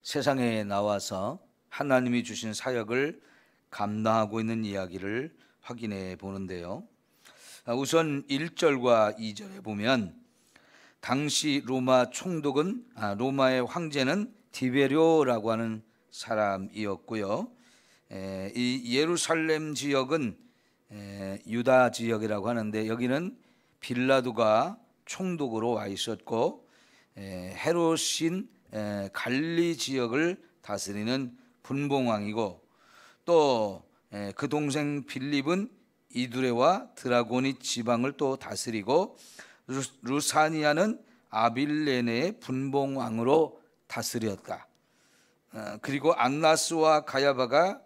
세상에 나와서 하나님이 주신 사역을 감당하고 있는 이야기를 확인해 보는데요. 우선 1절과 2절에 보면 당시 로마 총독은 로마의 황제는 디베료라고 하는 사람이었고요. 이 예루살렘 지역은 유다 지역이라고 하는데 여기는 빌라도가 총독으로 와 있었고 헤롯인 갈리 지역을 다스리는 분봉왕이고 또 그 동생 빌립은 이두레와 드라고니 지방을 또 다스리고 루사니아는 아빌레네의 분봉왕으로 다스렸다. 그리고 안나스와 가야바가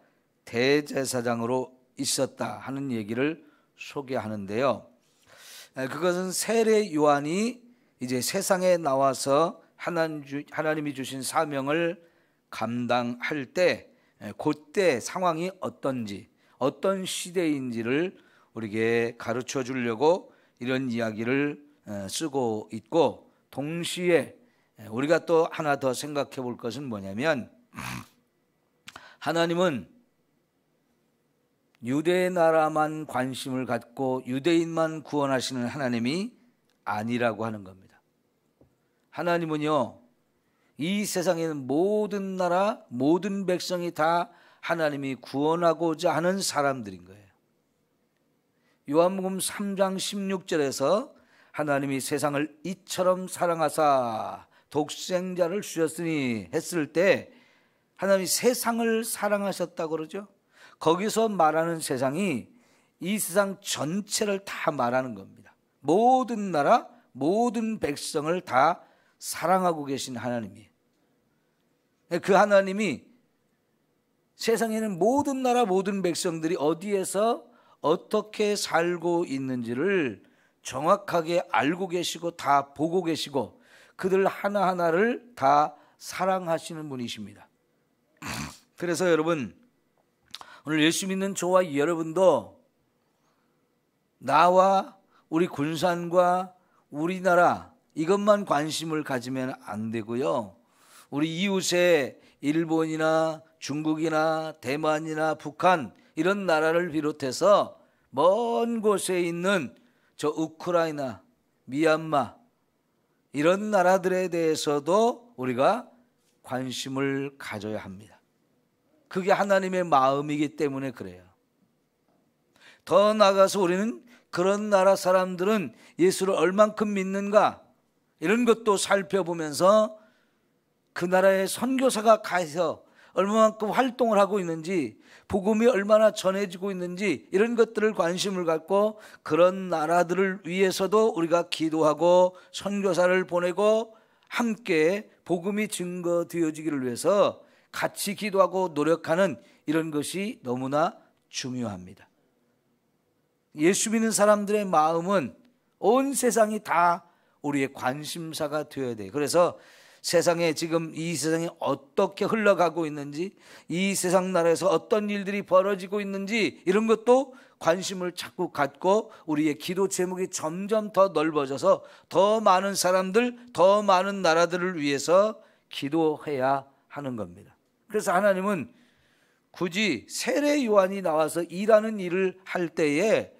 대제사장으로 있었다 하는 얘기를 소개하는데요. 그것은 세례 요한이 이제 세상에 나와서 하나님이 주신 사명을 감당할 때 그때 상황이 어떤지 어떤 시대인지를 우리에게 가르쳐 주려고 이런 이야기를 쓰고 있고, 동시에 우리가 또 하나 더 생각해 볼 것은 뭐냐면 하나님은 유대 나라만 관심을 갖고 유대인만 구원하시는 하나님이 아니라고 하는 겁니다. 하나님은요, 이 세상에 있는 모든 나라, 모든 백성이 다 하나님이 구원하고자 하는 사람들인 거예요. 요한복음 3장 16절에서 하나님이 세상을 이처럼 사랑하사 독생자를 주셨으니 했을 때 하나님이 세상을 사랑하셨다고 그러죠. 거기서 말하는 세상이 이 세상 전체를 다 말하는 겁니다. 모든 나라, 모든 백성을 다 사랑하고 계신 하나님이에요. 그 하나님이 세상에는 모든 나라, 모든 백성들이 어디에서 어떻게 살고 있는지를 정확하게 알고 계시고 다 보고 계시고 그들 하나하나를 다 사랑하시는 분이십니다. 그래서 여러분, 오늘 예수 믿는 저와 여러분도 나와 우리 군산과 우리나라 이것만 관심을 가지면 안 되고요. 우리 이웃의 일본이나 중국이나 대만이나 북한 이런 나라를 비롯해서 먼 곳에 있는 저 우크라이나, 미얀마 이런 나라들에 대해서도 우리가 관심을 가져야 합니다. 그게 하나님의 마음이기 때문에 그래요. 더 나아가서 우리는 그런 나라 사람들은 예수를 얼만큼 믿는가 이런 것도 살펴보면서 그 나라의 선교사가 가서 얼마만큼 활동을 하고 있는지, 복음이 얼마나 전해지고 있는지 이런 것들을 관심을 갖고 그런 나라들을 위해서도 우리가 기도하고 선교사를 보내고 함께 복음이 증거되어지기를 위해서 같이 기도하고 노력하는 이런 것이 너무나 중요합니다. 예수 믿는 사람들의 마음은 온 세상이 다 우리의 관심사가 되어야 돼요. 그래서 세상에 지금 이 세상이 어떻게 흘러가고 있는지, 이 세상 나라에서 어떤 일들이 벌어지고 있는지 이런 것도 관심을 자꾸 갖고 우리의 기도 제목이 점점 더 넓어져서 더 많은 사람들, 더 많은 나라들을 위해서 기도해야 하는 겁니다. 그래서 하나님은 굳이 세례 요한이 나와서 일하는 일을 할 때에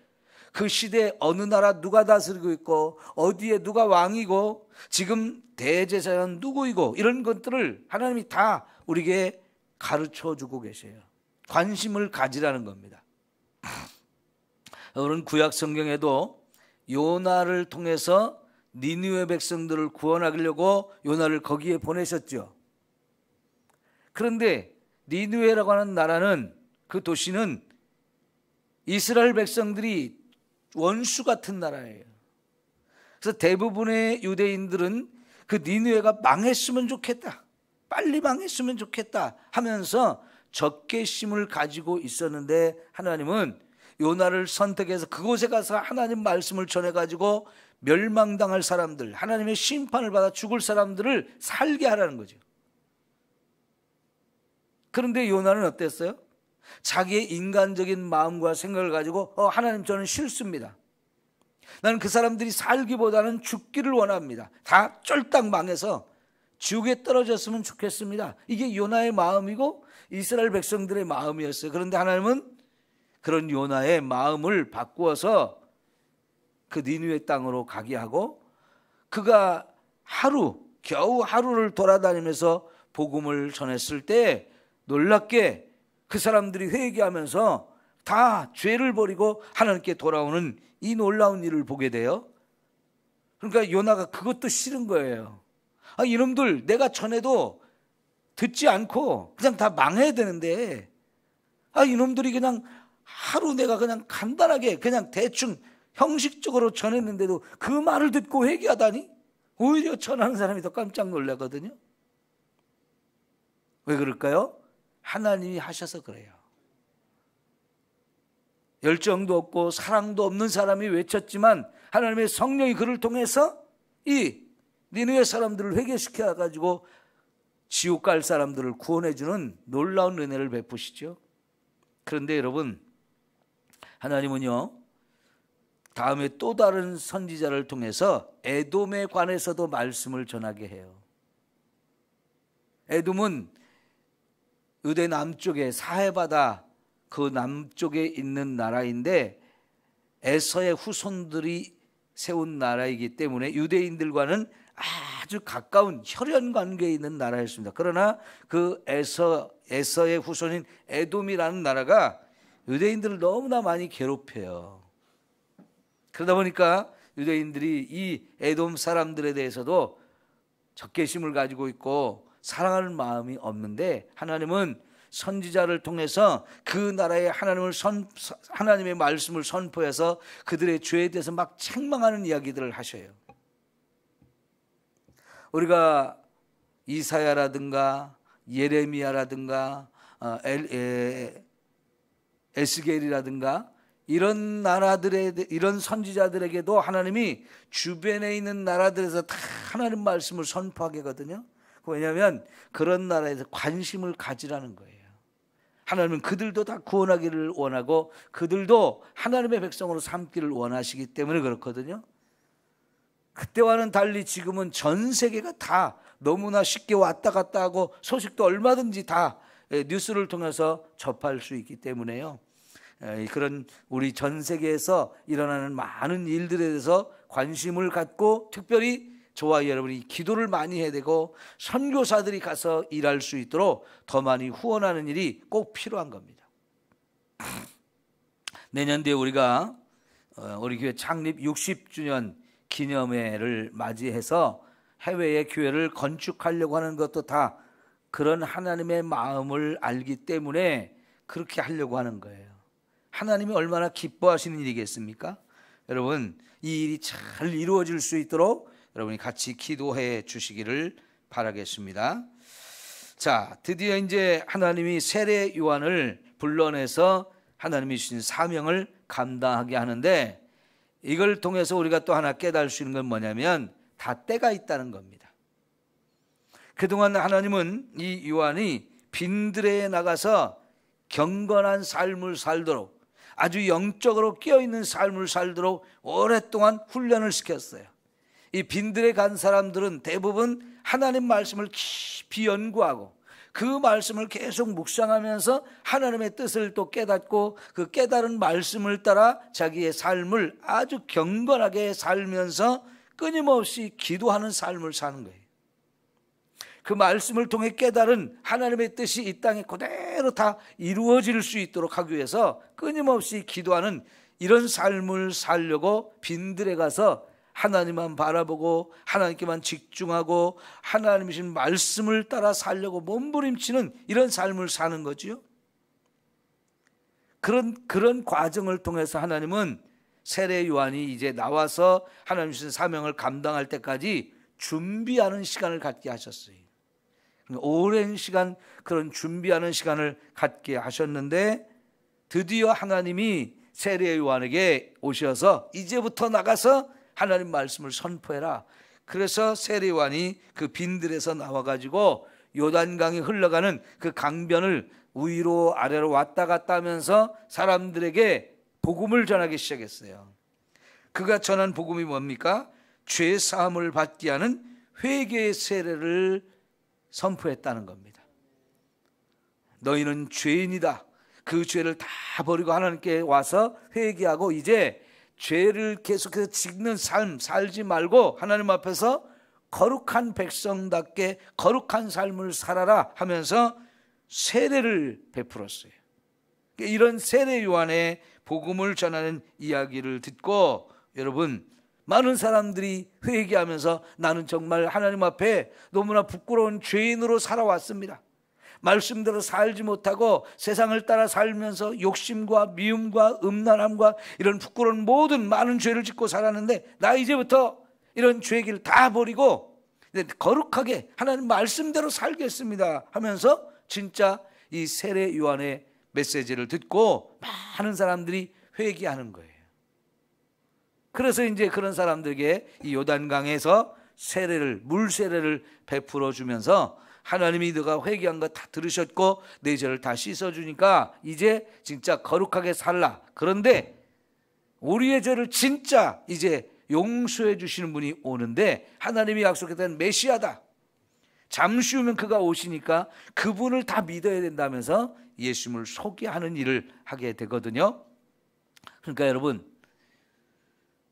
그 시대에 어느 나라 누가 다스리고 있고 어디에 누가 왕이고 지금 대제사장은 누구이고 이런 것들을 하나님이 다 우리에게 가르쳐주고 계세요. 관심을 가지라는 겁니다. 여러분, 구약 성경에도 요나를 통해서 니느웨 백성들을 구원하려고 요나를 거기에 보내셨죠. 그런데 니느웨라고 하는 나라는, 그 도시는 이스라엘 백성들이 원수 같은 나라예요. 그래서 대부분의 유대인들은 그 니느웨가 망했으면 좋겠다, 빨리 망했으면 좋겠다 하면서 적개심을 가지고 있었는데 하나님은 요나를 선택해서 그곳에 가서 하나님 말씀을 전해가지고 멸망당할 사람들, 하나님의 심판을 받아 죽을 사람들을 살게 하라는 거죠. 그런데 요나는 어땠어요? 자기의 인간적인 마음과 생각을 가지고 하나님, 저는 싫습니다. 나는 그 사람들이 살기보다는 죽기를 원합니다. 다 쫄딱 망해서 지옥에 떨어졌으면 좋겠습니다. 이게 요나의 마음이고 이스라엘 백성들의 마음이었어요. 그런데 하나님은 그런 요나의 마음을 바꾸어서 그 니느웨 땅으로 가게 하고, 그가 겨우 하루를 돌아다니면서 복음을 전했을 때 놀랍게 그 사람들이 회개하면서 다 죄를 버리고 하나님께 돌아오는 이 놀라운 일을 보게 돼요. 그러니까 요나가 그것도 싫은 거예요. 이놈들 내가 전해도 듣지 않고 그냥 다 망해야 되는데, 이놈들이 그냥 하루 내가 그냥 간단하게 그냥 대충 형식적으로 전했는데도 그 말을 듣고 회개하다니, 오히려 전하는 사람이 더 깜짝 놀라거든요. 왜 그럴까요? 하나님이 하셔서 그래요. 열정도 없고 사랑도 없는 사람이 외쳤지만 하나님의 성령이 그를 통해서 이 니느웨 사람들을 회개시켜 가지고 지옥 갈 사람들을 구원해 주는 놀라운 은혜를 베푸시죠. 그런데 여러분, 하나님은요, 다음에 또 다른 선지자를 통해서 에돔에 관해서도 말씀을 전하게 해요. 에돔은 유대 남쪽에 사해바다 그 남쪽에 있는 나라인데 에서의 후손들이 세운 나라이기 때문에 유대인들과는 아주 가까운 혈연 관계에 있는 나라였습니다. 그러나 그 에서의 후손인 에돔이라는 나라가 유대인들을 너무나 많이 괴롭혀요. 그러다 보니까 유대인들이 이 에돔 사람들에 대해서도 적개심을 가지고 있고 사랑하는 마음이 없는데, 하나님은 선지자를 통해서 그 나라에 하나님의 말씀을 선포해서 그들의 죄에 대해서 막 책망하는 이야기들을 하셔요. 우리가 이사야라든가 예레미야라든가 에스겔이라든가 이런 이런 선지자들에게도 하나님이 주변에 있는 나라들에서 다 하나님 말씀을 선포하게 하거든요. 왜냐하면 그런 나라에서 관심을 가지라는 거예요. 하나님은 그들도 다 구원하기를 원하고 그들도 하나님의 백성으로 삼기를 원하시기 때문에 그렇거든요. 그때와는 달리 지금은 전 세계가 다 너무나 쉽게 왔다 갔다 하고 소식도 얼마든지 다 뉴스를 통해서 접할 수 있기 때문에요. 그런 우리 전 세계에서 일어나는 많은 일들에 대해서 관심을 갖고, 특별히 저와 여러분이 기도를 많이 해야 되고 선교사들이 가서 일할 수 있도록 더 많이 후원하는 일이 꼭 필요한 겁니다. 내년도에 우리가 우리 교회 창립 60주년 기념회를 맞이해서 해외의 교회를 건축하려고 하는 것도 다 그런 하나님의 마음을 알기 때문에 그렇게 하려고 하는 거예요. 하나님이 얼마나 기뻐하시는 일이겠습니까? 여러분, 이 일이 잘 이루어질 수 있도록 여러분이 같이 기도해 주시기를 바라겠습니다. 자, 드디어 이제 하나님이 세례 요한을 불러내서 하나님이 주신 사명을 감당하게 하는데, 이걸 통해서 우리가 또 하나 깨달을 수 있는 건 뭐냐면 다 때가 있다는 겁니다. 그동안 하나님은 이 요한이 빈들에 나가서 경건한 삶을 살도록, 아주 영적으로 깨어있는 삶을 살도록 오랫동안 훈련을 시켰어요. 이 빈들에 간 사람들은 대부분 하나님 말씀을 깊이 연구하고 그 말씀을 계속 묵상하면서 하나님의 뜻을 또 깨닫고 그 깨달은 말씀을 따라 자기의 삶을 아주 경건하게 살면서 끊임없이 기도하는 삶을 사는 거예요. 그 말씀을 통해 깨달은 하나님의 뜻이 이 땅에 그대로 다 이루어질 수 있도록 하기 위해서 끊임없이 기도하는 이런 삶을 살려고 빈들에 가서 하나님만 바라보고 하나님께만 집중하고 하나님이신 말씀을 따라 살려고 몸부림치는 이런 삶을 사는 거지요. 그런 과정을 통해서 하나님은 세례 요한이 이제 나와서 하나님 주신 사명을 감당할 때까지 준비하는 시간을 갖게 하셨어요. 오랜 시간 그런 준비하는 시간을 갖게 하셨는데, 드디어 하나님이 세례 요한에게 오셔서 이제부터 나가서 하나님 말씀을 선포해라. 그래서 세례 요한이 그 빈들에서 나와가지고 요단강이 흘러가는 그 강변을 위로 아래로 왔다 갔다 하면서 사람들에게 복음을 전하기 시작했어요. 그가 전한 복음이 뭡니까? 죄 사함을 받게 하는 회개의 세례를 선포했다는 겁니다. 너희는 죄인이다. 그 죄를 다 버리고 하나님께 와서 회개하고 이제 죄를 계속해서 짓는 삶 살지 말고 하나님 앞에서 거룩한 백성답게 거룩한 삶을 살아라 하면서 세례를 베풀었어요. 이런 세례 요한의 복음을 전하는 이야기를 듣고 여러분, 많은 사람들이 회개하면서 나는 정말 하나님 앞에 너무나 부끄러운 죄인으로 살아왔습니다. 말씀대로 살지 못하고 세상을 따라 살면서 욕심과 미움과 음란함과 이런 부끄러운 모든 많은 죄를 짓고 살았는데 나 이제부터 이런 죄길 다 버리고 거룩하게 하나님 말씀대로 살겠습니다 하면서 진짜 이 세례 요한의 메시지를 듣고 많은 사람들이 회개하는 거예요. 그래서 이제 그런 사람들에게 이 요단강에서 세례를, 물 세례를 베풀어 주면서 하나님이 너가 회개한 거 다 들으셨고 내 죄를 다 씻어주니까 이제 진짜 거룩하게 살라. 그런데 우리의 죄를 진짜 이제 용서해 주시는 분이 오는데 하나님이 약속했던 메시아다. 잠시 후면 그가 오시니까 그분을 다 믿어야 된다면서 예수님을 소개하는 일을 하게 되거든요. 그러니까 여러분,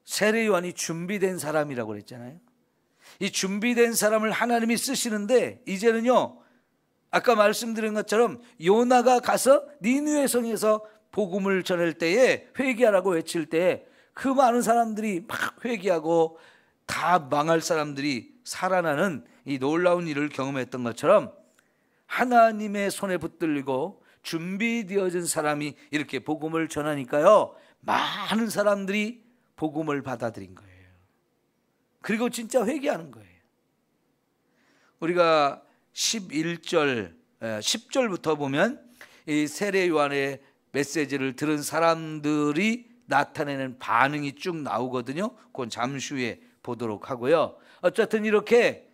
세례 요한이 준비된 사람이라고 그랬잖아요. 이 준비된 사람을 하나님이 쓰시는데 이제는요, 아까 말씀드린 것처럼 요나가 가서 니느웨 성에서 복음을 전할 때에 회개하라고 외칠 때 그 많은 사람들이 막 회개하고 다 망할 사람들이 살아나는 이 놀라운 일을 경험했던 것처럼 하나님의 손에 붙들리고 준비되어진 사람이 이렇게 복음을 전하니까요, 많은 사람들이 복음을 받아들인 거예요. 그리고 진짜 회개하는 거예요. 우리가 11절, 10절부터 보면 이 세례 요한의 메시지를 들은 사람들이 나타내는 반응이 쭉 나오거든요. 그건 잠시 후에 보도록 하고요. 어쨌든 이렇게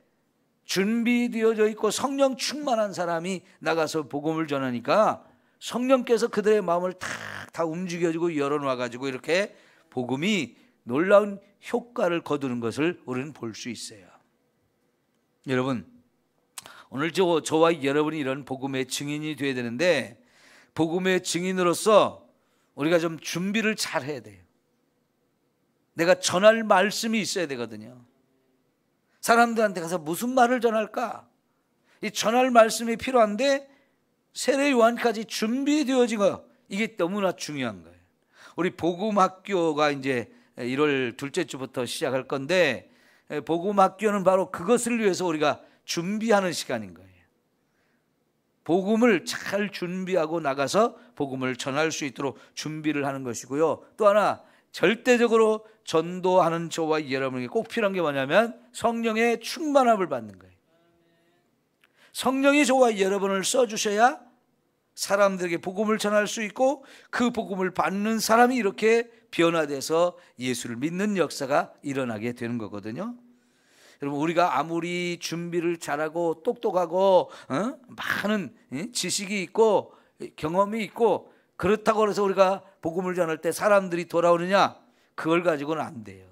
준비되어져 있고 성령 충만한 사람이 나가서 복음을 전하니까 성령께서 그들의 마음을 다 움직여주고 열어놔가지고 이렇게 복음이 놀라운 효과를 거두는 것을 우리는 볼 수 있어요. 여러분, 오늘 저와 여러분이 이런 복음의 증인이 되어야 되는데 복음의 증인으로서 우리가 좀 준비를 잘 해야 돼요. 내가 전할 말씀이 있어야 되거든요. 사람들한테 가서 무슨 말을 전할까? 이 전할 말씀이 필요한데 세례 요한까지 준비되어진 거, 이게 너무나 중요한 거예요. 우리 복음학교가 이제 1월 둘째 주부터 시작할 건데 복음학교는 바로 그것을 위해서 우리가 준비하는 시간인 거예요. 복음을 잘 준비하고 나가서 복음을 전할 수 있도록 준비를 하는 것이고요. 또 하나, 절대적으로 전도하는 저와 여러분에게 꼭 필요한 게 뭐냐면 성령의 충만함을 받는 거예요. 성령이 저와 여러분을 써주셔야 사람들에게 복음을 전할 수 있고 그 복음을 받는 사람이 이렇게 변화돼서 예수를 믿는 역사가 일어나게 되는 거거든요. 여러분, 우리가 아무리 준비를 잘하고 똑똑하고 많은 지식이 있고 경험이 있고 그렇다고 해서 우리가 복음을 전할 때 사람들이 돌아오느냐? 그걸 가지고는 안 돼요.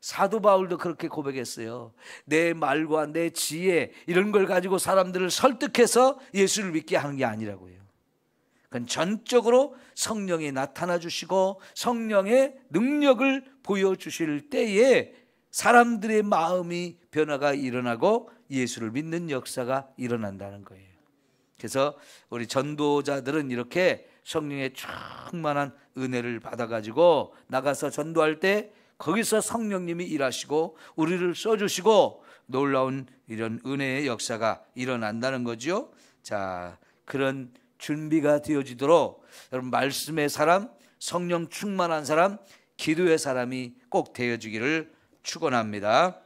사도 바울도 그렇게 고백했어요. 내 말과 내 지혜 이런 걸 가지고 사람들을 설득해서 예수를 믿게 하는 게 아니라고요. 그건 전적으로 성령이 나타나 주시고 성령의 능력을 보여주실 때에 사람들의 마음이 변화가 일어나고 예수를 믿는 역사가 일어난다는 거예요. 그래서 우리 전도자들은 이렇게 성령의 충만한 은혜를 받아가지고 나가서 전도할 때 거기서 성령님이 일하시고 우리를 써주시고 놀라운 이런 은혜의 역사가 일어난다는 거죠. 자, 그런 준비가 되어지도록 여러분, 말씀의 사람, 성령 충만한 사람, 기도의 사람이 꼭 되어지기를 축원합니다.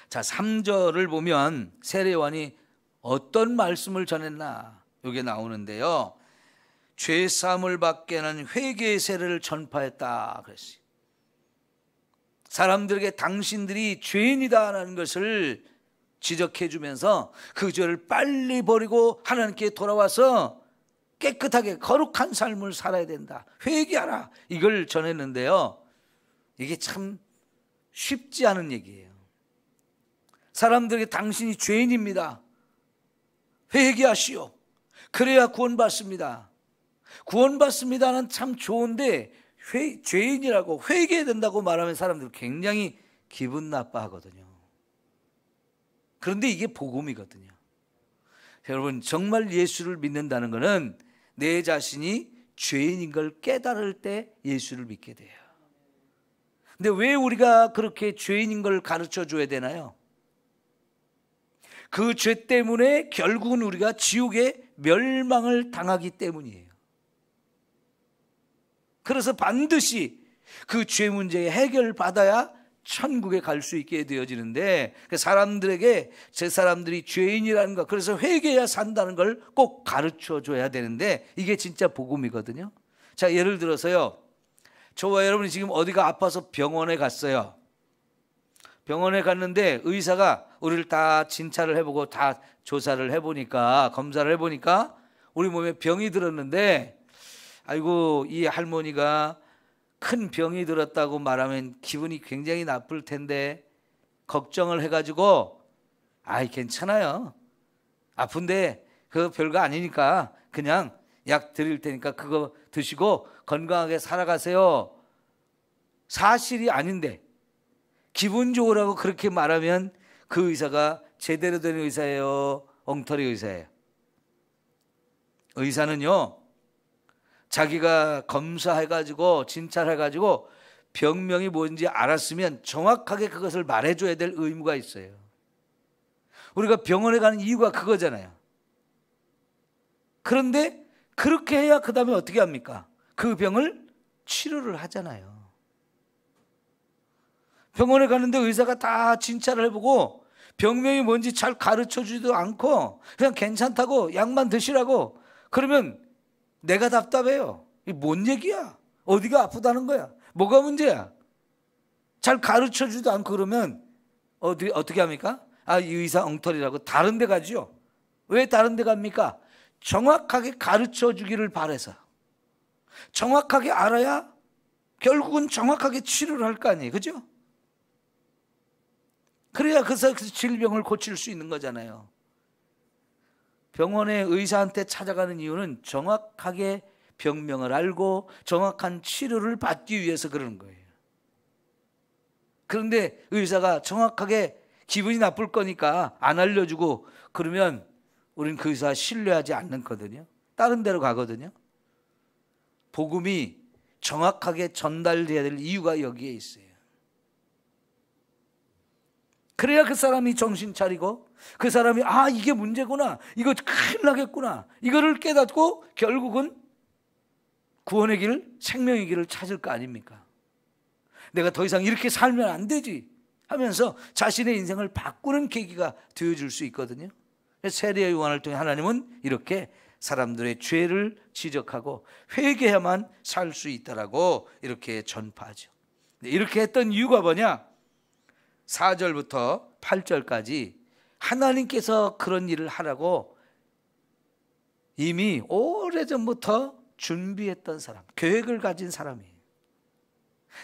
자, 3절을 보면 세례 요한이 어떤 말씀을 전했나 이게 나오는데요. 죄 사함을 받게 하는 회개의 세례를 전파했다 그랬어요. 사람들에게 당신들이 죄인이다라는 것을 지적해 주면서 그 죄를 빨리 버리고 하나님께 돌아와서 깨끗하게 거룩한 삶을 살아야 된다. 회개하라. 이걸 전했는데요. 이게 참 쉽지 않은 얘기예요. 사람들에게 당신이 죄인입니다, 회개하시오, 그래야 구원받습니다. 구원받습니다는 참 좋은데 죄인이라고 회개해야 된다고 말하면 사람들 굉장히 기분 나빠하거든요. 그런데 이게 복음이거든요. 여러분, 정말 예수를 믿는다는 것은 내 자신이 죄인인 걸 깨달을 때 예수를 믿게 돼요. 근데 왜 우리가 그렇게 죄인인 걸 가르쳐 줘야 되나요? 그 죄 때문에 결국은 우리가 지옥에 멸망을 당하기 때문이에요. 그래서 반드시 그 죄 문제에 해결받아야 천국에 갈 수 있게 되어지는데, 사람들에게 제 사람들이 죄인이라는 것, 그래서 회개해야 산다는 걸 꼭 가르쳐 줘야 되는데, 이게 진짜 복음이거든요. 자, 예를 들어서요, 저와 여러분이 지금 어디가 아파서 병원에 갔어요. 병원에 갔는데 의사가 우리를 다 진찰을 해보고 다 조사를 해보니까, 검사를 해보니까 우리 몸에 병이 들었는데, 아이고, 이 할머니가 큰 병이 들었다고 말하면 기분이 굉장히 나쁠 텐데 걱정을 해가지고, 아이 괜찮아요, 아픈데 그거 별거 아니니까 그냥 약 드릴 테니까 그거 드시고 건강하게 살아가세요, 사실이 아닌데 기분 좋으라고 그렇게 말하면 그 의사가 제대로 된 의사예요, 엉터리 의사예요? 의사는요, 자기가 검사해가지고 진찰해가지고 병명이 뭔지 알았으면 정확하게 그것을 말해줘야 될 의무가 있어요. 우리가 병원에 가는 이유가 그거잖아요. 그런데 그렇게 해야 그 다음에 어떻게 합니까? 그 병을 치료를 하잖아요. 병원에 가는데 의사가 다 진찰을 해보고 병명이 뭔지 잘 가르쳐주지도 않고 그냥 괜찮다고 약만 드시라고 그러면 내가 답답해요. 이게 뭔 얘기야? 어디가 아프다는 거야? 뭐가 문제야? 잘 가르쳐주지도 않고 그러면 어떻게 합니까? 아, 이 의사 엉터리라고 다른 데 가죠. 왜 다른 데 갑니까? 정확하게 가르쳐주기를 바라서. 정확하게 알아야 결국은 정확하게 치료를 할 거 아니에요, 그죠? 그래야 그 질병을 고칠 수 있는 거잖아요. 병원에 의사한테 찾아가는 이유는 정확하게 병명을 알고 정확한 치료를 받기 위해서 그러는 거예요. 그런데 의사가 정확하게 기분이 나쁠 거니까 안 알려주고 그러면 우리는 그 의사 신뢰하지 않거든요. 다른 데로 가거든요. 복음이 정확하게 전달돼야 될 이유가 여기에 있어요. 그래야 그 사람이 정신 차리고 그 사람이 아, 이게 문제구나, 이거 큰일 나겠구나, 이거를 깨닫고 결국은 구원의 길, 생명의 길을 찾을 거 아닙니까? 내가 더 이상 이렇게 살면 안 되지 하면서 자신의 인생을 바꾸는 계기가 되어줄 수 있거든요. 세례 요한을 통해 하나님은 이렇게 사람들의 죄를 지적하고 회개해야만 살 수 있다라고 이렇게 전파하죠. 이렇게 했던 이유가 뭐냐? 4절부터 8절까지 하나님께서 그런 일을 하라고 이미 오래전부터 준비했던 사람, 계획을 가진 사람이에요.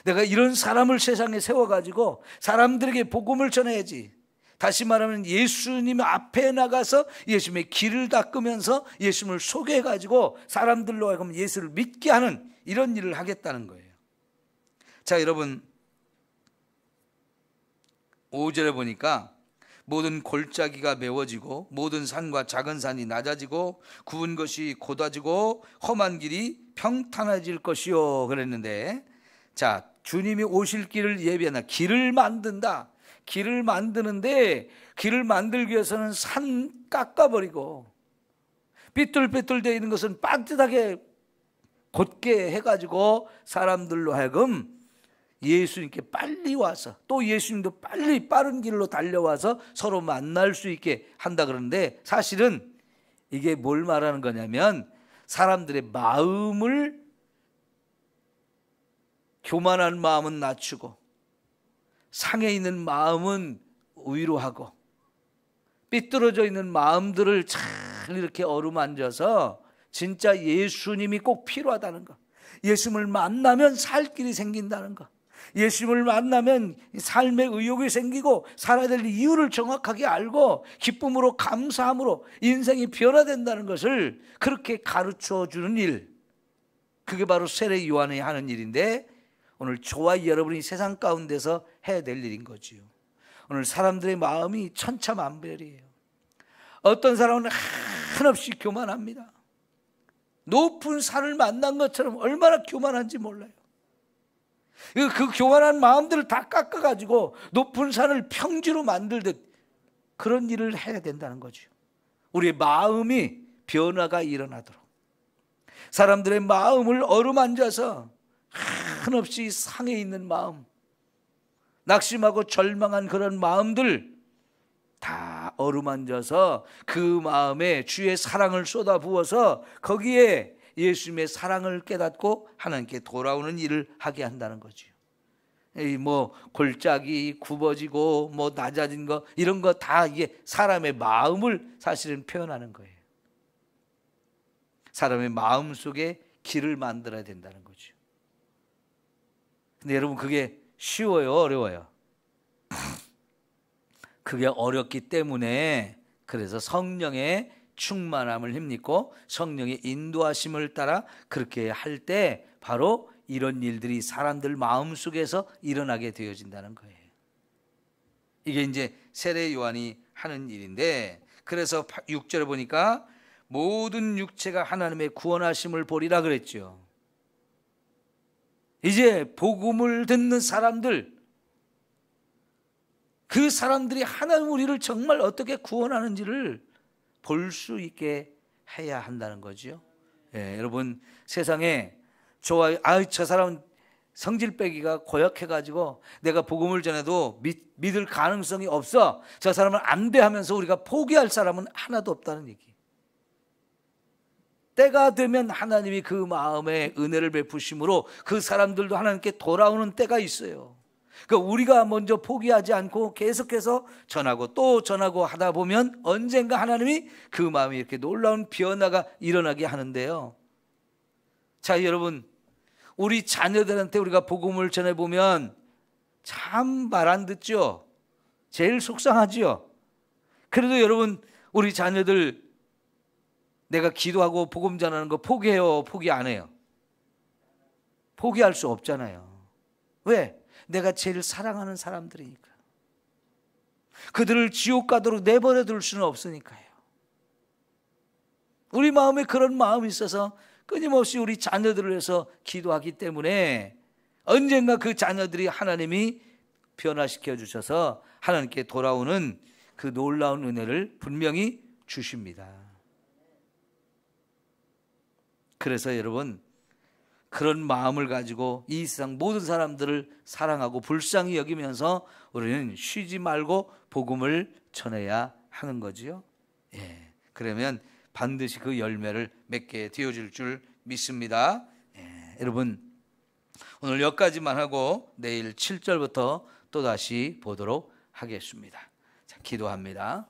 내가 이런 사람을 세상에 세워가지고 사람들에게 복음을 전해야지. 다시 말하면 예수님 앞에 나가서 예수님의 길을 닦으면서 예수님을 소개해가지고 사람들로 하여금 예수를 믿게 하는 이런 일을 하겠다는 거예요. 자, 여러분 5절에 보니까 모든 골짜기가 메워지고 모든 산과 작은 산이 낮아지고 구운 것이 곧아지고 험한 길이 평탄해질 것이요 그랬는데, 자, 주님이 오실 길을 예비한다. 길을 만든다. 길을 만드는데 길을 만들기 위해서는 산 깎아버리고 삐뚤빼뚤 되어 있는 것은 반듯하게 곧게 해가지고 사람들로 하여금 예수님께 빨리 와서 또 예수님도 빨리 빠른 길로 달려와서 서로 만날 수 있게 한다 그러는데, 사실은 이게 뭘 말하는 거냐면 사람들의 마음을, 교만한 마음은 낮추고 상해 있는 마음은 위로하고 삐뚤어져 있는 마음들을 잘 이렇게 어루만져서 진짜 예수님이 꼭 필요하다는 거, 예수님을 만나면 살 길이 생긴다는 거, 예수님을 만나면 삶의 의욕이 생기고 살아야 될 이유를 정확하게 알고 기쁨으로 감사함으로 인생이 변화된다는 것을 그렇게 가르쳐 주는 일, 그게 바로 세례 요한이 하는 일인데 오늘 저와 여러분이 세상 가운데서 해야 될 일인 거지요. 오늘 사람들의 마음이 천차만별이에요. 어떤 사람은 한없이 교만합니다. 높은 산을 만난 것처럼 얼마나 교만한지 몰라요. 그 교만한 마음들을 다 깎아가지고 높은 산을 평지로 만들듯 그런 일을 해야 된다는 거죠. 우리의 마음이 변화가 일어나도록 사람들의 마음을 어루만져서 한없이 상해 있는 마음, 낙심하고 절망한 그런 마음들 다 어루만져서 그 마음에 주의 사랑을 쏟아부어서 거기에 예수님의 사랑을 깨닫고 하나님께 돌아오는 일을 하게 한다는 거죠. 뭐 골짜기 굽어지고 뭐 낮아진 거 이런 거 다 이게 사람의 마음을 사실은 표현하는 거예요. 사람의 마음 속에 길을 만들어야 된다는 거죠. 근데 여러분 그게 쉬워요, 어려워요? 그게 어렵기 때문에 그래서 성령의 충만함을 힘입고 성령의 인도하심을 따라 그렇게 할 때 바로 이런 일들이 사람들 마음속에서 일어나게 되어진다는 거예요. 이게 이제 세례 요한이 하는 일인데, 그래서 6절에 보니까 모든 육체가 하나님의 구원하심을 보리라 그랬죠. 이제 복음을 듣는 사람들, 그 사람들이 하나님 우리를 정말 어떻게 구원하는지를 볼 수 있게 해야 한다는 거죠. 예, 여러분 세상에 저 사람은 성질 빼기가 고약해가지고 내가 복음을 전해도 믿을 가능성이 없어, 저 사람은 안 돼 하면서 우리가 포기할 사람은 하나도 없다는 얘기. 때가 되면 하나님이 그 마음에 은혜를 베푸심으로 그 사람들도 하나님께 돌아오는 때가 있어요. 그러니까 우리가 먼저 포기하지 않고 계속해서 전하고 또 전하고 하다 보면 언젠가 하나님이 그 마음에 이렇게 놀라운 변화가 일어나게 하는데요. 자, 여러분, 우리 자녀들한테 우리가 복음을 전해보면 참 말 안 듣죠. 제일 속상하죠. 그래도 여러분, 우리 자녀들 내가 기도하고 복음 전하는 거 포기해요, 포기 안 해요? 포기할 수 없잖아요. 왜? 내가 제일 사랑하는 사람들이니까. 그들을 지옥 가도록 내버려 둘 수는 없으니까요. 우리 마음에 그런 마음이 있어서 끊임없이 우리 자녀들을 위해서 기도하기 때문에 언젠가 그 자녀들이 하나님이 변화시켜 주셔서 하나님께 돌아오는 그 놀라운 은혜를 분명히 주십니다. 그래서 여러분, 그런 마음을 가지고 이 세상 모든 사람들을 사랑하고 불쌍히 여기면서 우리는 쉬지 말고 복음을 전해야 하는 거지요. 예, 그러면 반드시 그 열매를 맺게 되어질 줄 믿습니다. 예, 여러분 오늘 여기까지만 하고 내일 7절부터 또다시 보도록 하겠습니다. 자, 기도합니다.